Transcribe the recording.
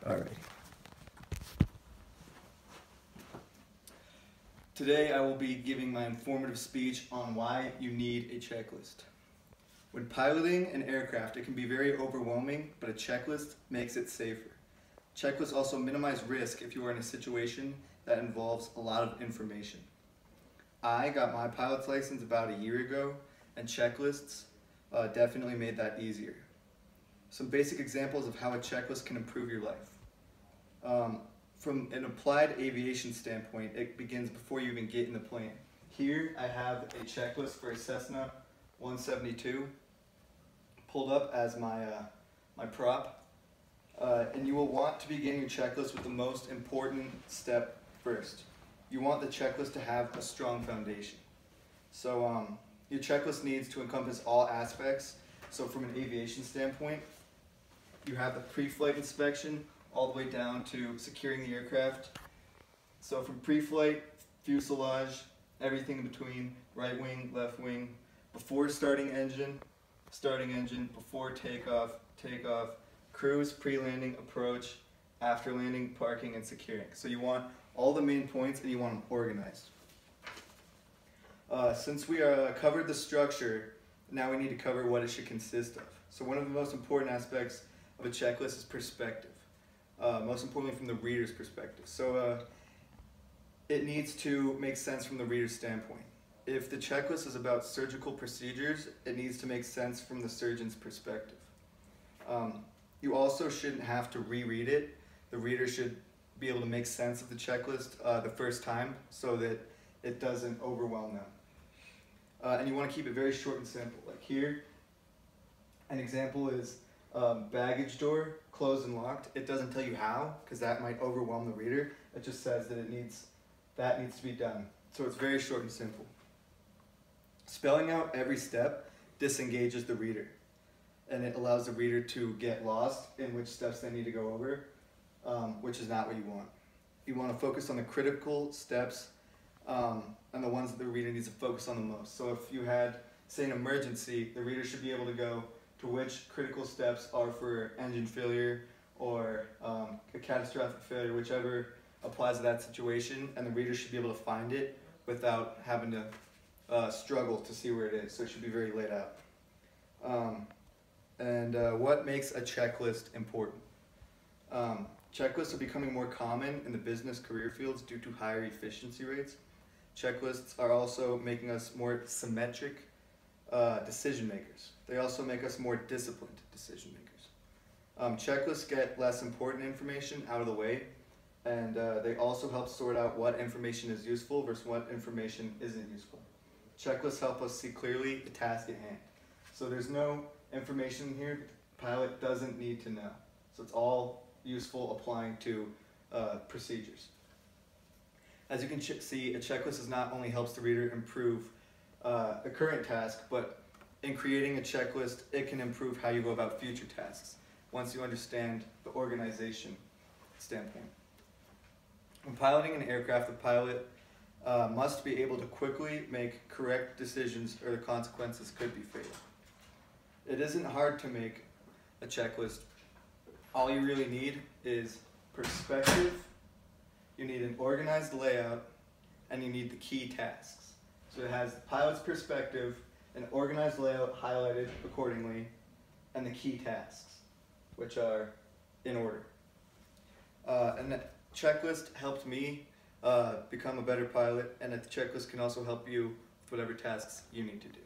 All right. Today I will be giving my informative speech on why you need a checklist. When piloting an aircraft, it can be very overwhelming, but a checklist makes it safer. Checklists also minimize risk if you are in a situation that involves a lot of information. I got my pilot's license about a year ago, and checklists definitely made that easier. Some basic examples of how a checklist can improve your life. From an applied aviation standpoint, it begins before you even get in the plane. Here I have a checklist for a Cessna 172 pulled up as my prop. And you will want to begin your checklist with the most important step first. You want the checklist to have a strong foundation. So your checklist needs to encompass all aspects. So from an aviation standpoint, you have the pre-flight inspection all the way down to securing the aircraft. So from pre-flight, fuselage, everything in between, right wing, left wing, before starting engine, before takeoff, cruise, pre-landing, approach, after landing, parking, and securing. So you want all the main points and you want them organized. Since we covered the structure, now we need to cover what it should consist of. So one of the most important aspects of a checklist is perspective. Most importantly from the reader's perspective. So it needs to make sense from the reader's standpoint. If the checklist is about surgical procedures, it needs to make sense from the surgeon's perspective. You also shouldn't have to reread it. The reader should be able to make sense of the checklist the first time so that it doesn't overwhelm them. And you want to keep it very short and simple. Like here, an example is baggage door, closed and locked. It doesn't tell you how, because that might overwhelm the reader. It just says that that needs to be done. So it's very short and simple. Spelling out every step disengages the reader, and it allows the reader to get lost in which steps they need to go over, which is not what you want. You want to focus on the critical steps and the ones that the reader needs to focus on the most. So if you had, say, an emergency, the reader should be able to go to which critical steps are for engine failure or a catastrophic failure, whichever applies to that situation, and the reader should be able to find it without having to struggle to see where it is. So it should be very laid out. What makes a checklist important? Checklists are becoming more common in the business career fields due to higher efficiency rates. Checklists are also making us more symmetric decision makers. They also make us more disciplined decision makers. Checklists get less important information out of the way, and they also help sort out what information is useful versus what information isn't useful. Checklists help us see clearly the task at hand. So there's no information here the pilot doesn't need to know. So it's all useful applying to procedures. As you can see, a checklist is not only helps the reader improve the current task, but in creating a checklist, it can improve how you go about future tasks once you understand the organization standpoint. When piloting an aircraft, the pilot must be able to quickly make correct decisions or the consequences could be fatal. It isn't hard to make a checklist. All you really need is perspective, you need an organized layout, and you need the key tasks. So it has the pilot's perspective, an organized layout highlighted accordingly, and the key tasks, which are in order. And the checklist helped me become a better pilot, and the checklist can also help you with whatever tasks you need to do.